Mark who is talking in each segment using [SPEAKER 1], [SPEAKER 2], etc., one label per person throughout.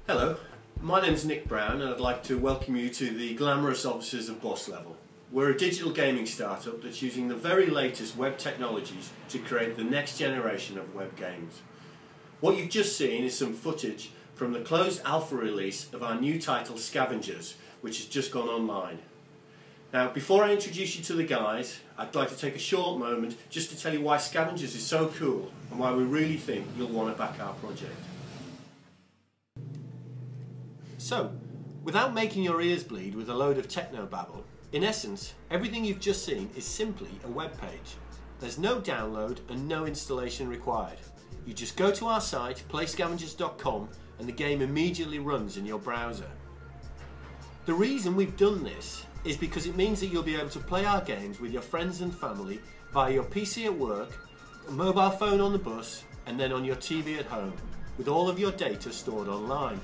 [SPEAKER 1] Hello, my name's Nick Brown and I'd like to welcome you to the glamorous offices of Boss Level. We're a digital gaming startup that's using the very latest web technologies to create the next generation of web games. What you've just seen is some footage from the closed alpha release of our new title Scavengers, which has just gone online. Now, before I introduce you to the guys, I'd like to take a short moment just to tell you why Scavengers is so cool and why we really think you'll want to back our project. So, without making your ears bleed with a load of technobabble, in essence, everything you've just seen is simply a web page. There's no download and no installation required. You just go to our site, playscavengers.com, and the game immediately runs in your browser. The reason we've done this is because it means that you'll be able to play our games with your friends and family via your PC at work, a mobile phone on the bus, and then on your TV at home, with all of your data stored online.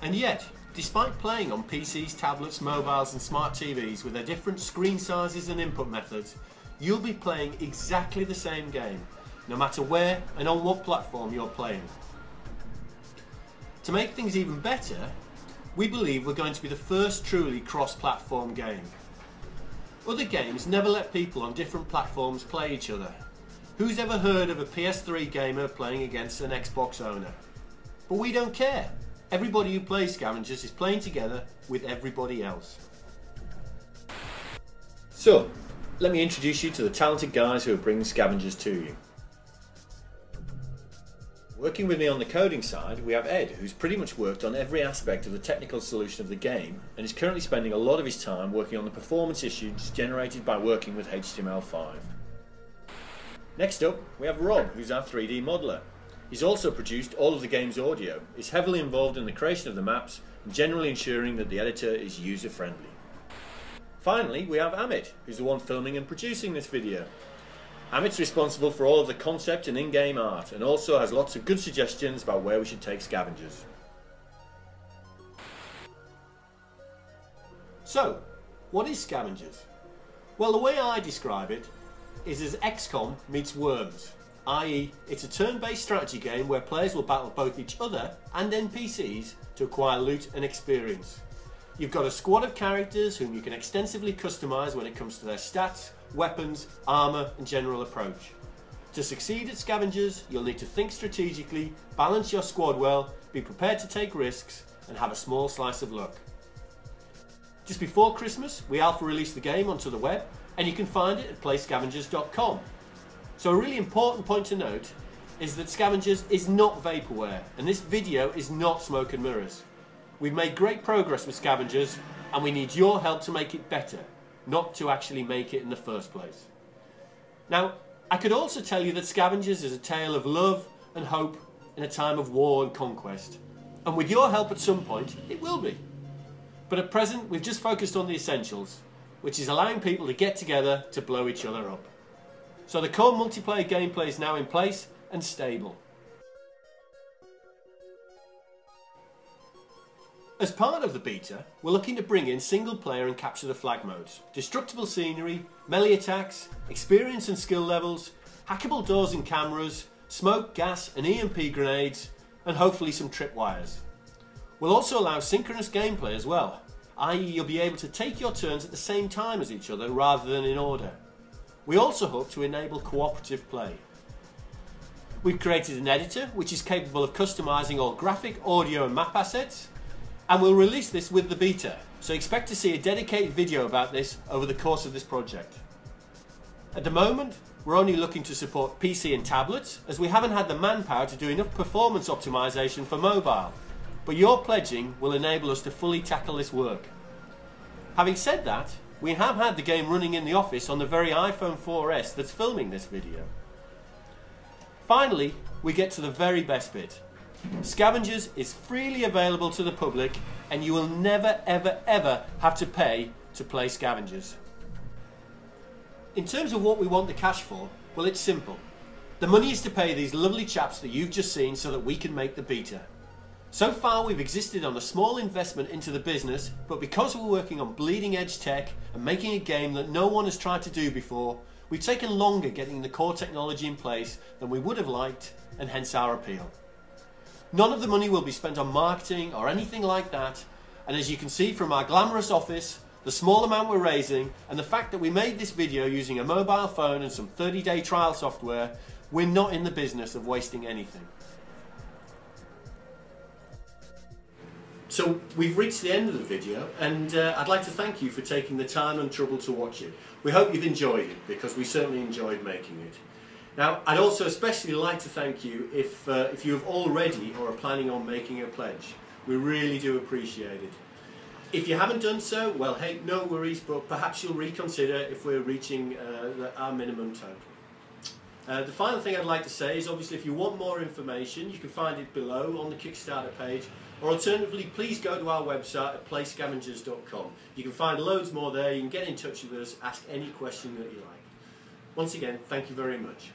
[SPEAKER 1] And yet, despite playing on PCs, tablets, mobiles and smart TVs with their different screen sizes and input methods, you'll be playing exactly the same game, no matter where and on what platform you're playing. To make things even better, we believe we're going to be the first truly cross-platform game. Other games never let people on different platforms play each other. Who's ever heard of a PS3 gamer playing against an Xbox owner? But we don't care. Everybody who plays Scavengers is playing together with everybody else. So, let me introduce you to the talented guys who are bringing Scavengers to you. Working with me on the coding side, we have Ed, who's pretty much worked on every aspect of the technical solution of the game and is currently spending a lot of his time working on the performance issues generated by working with HTML5. Next up, we have Rob, who's our 3D modeler. He's also produced all of the game's audio, is heavily involved in the creation of the maps and generally ensuring that the editor is user-friendly. Finally, we have Amit, who's the one filming and producing this video. Amit's responsible for all of the concept and in-game art and also has lots of good suggestions about where we should take Scavengers. So, what is Scavengers? Well, the way I describe it is as XCOM meets Worms. I.e., it's a turn-based strategy game where players will battle both each other and NPCs to acquire loot and experience. You've got a squad of characters whom you can extensively customise when it comes to their stats, weapons, armour and general approach. To succeed at Scavengers, you'll need to think strategically, balance your squad well, be prepared to take risks and have a small slice of luck. Just before Christmas, we alpha released the game onto the web and you can find it at playscavengers.com. So a really important point to note is that Scavengers is not vaporware and this video is not smoke and mirrors. We've made great progress with Scavengers and we need your help to make it better, not to actually make it in the first place. Now, I could also tell you that Scavengers is a tale of love and hope in a time of war and conquest. And with your help at some point, it will be. But at present, we've just focused on the essentials, which is allowing people to get together to blow each other up. So the core multiplayer gameplay is now in place and stable. As part of the beta, we're looking to bring in single player and capture the flag modes, destructible scenery, melee attacks, experience and skill levels, hackable doors and cameras, smoke, gas and EMP grenades, and hopefully some tripwires. We'll also allow synchronous gameplay as well, i.e. you'll be able to take your turns at the same time as each other rather than in order. We also hope to enable cooperative play. We've created an editor which is capable of customising all graphic, audio and map assets, and we'll release this with the beta, so expect to see a dedicated video about this over the course of this project. At the moment, we're only looking to support PC and tablets as we haven't had the manpower to do enough performance optimisation for mobile, but your pledging will enable us to fully tackle this work. Having said that, we have had the game running in the office on the very iPhone 4S that's filming this video. Finally, we get to the very best bit. Scavengers is freely available to the public and you will never ever have to pay to play Scavengers. In terms of what we want the cash for, well, it's simple. The money is to pay these lovely chaps that you've just seen so that we can make the beta. So far we've existed on a small investment into the business, but because we're working on bleeding edge tech and making a game that no one has tried to do before, we've taken longer getting the core technology in place than we would have liked, and hence our appeal. None of the money will be spent on marketing or anything like that, and as you can see from our glamorous office, the small amount we're raising, and the fact that we made this video using a mobile phone and some 30-day trial software, we're not in the business of wasting anything. So we've reached the end of the video, and I'd like to thank you for taking the time and trouble to watch it. We hope you've enjoyed it, because we certainly enjoyed making it. Now, I'd also especially like to thank you if you have already or are planning on making a pledge. We really do appreciate it. If you haven't done so, well, hey, no worries, but perhaps you'll reconsider if we're reaching our minimum total. The final thing I'd like to say is, obviously, if you want more information, you can find it below on the Kickstarter page, or alternatively, please go to our website at playscavengers.com. You can find loads more there, you can get in touch with us, ask any question that you like. Once again, thank you very much.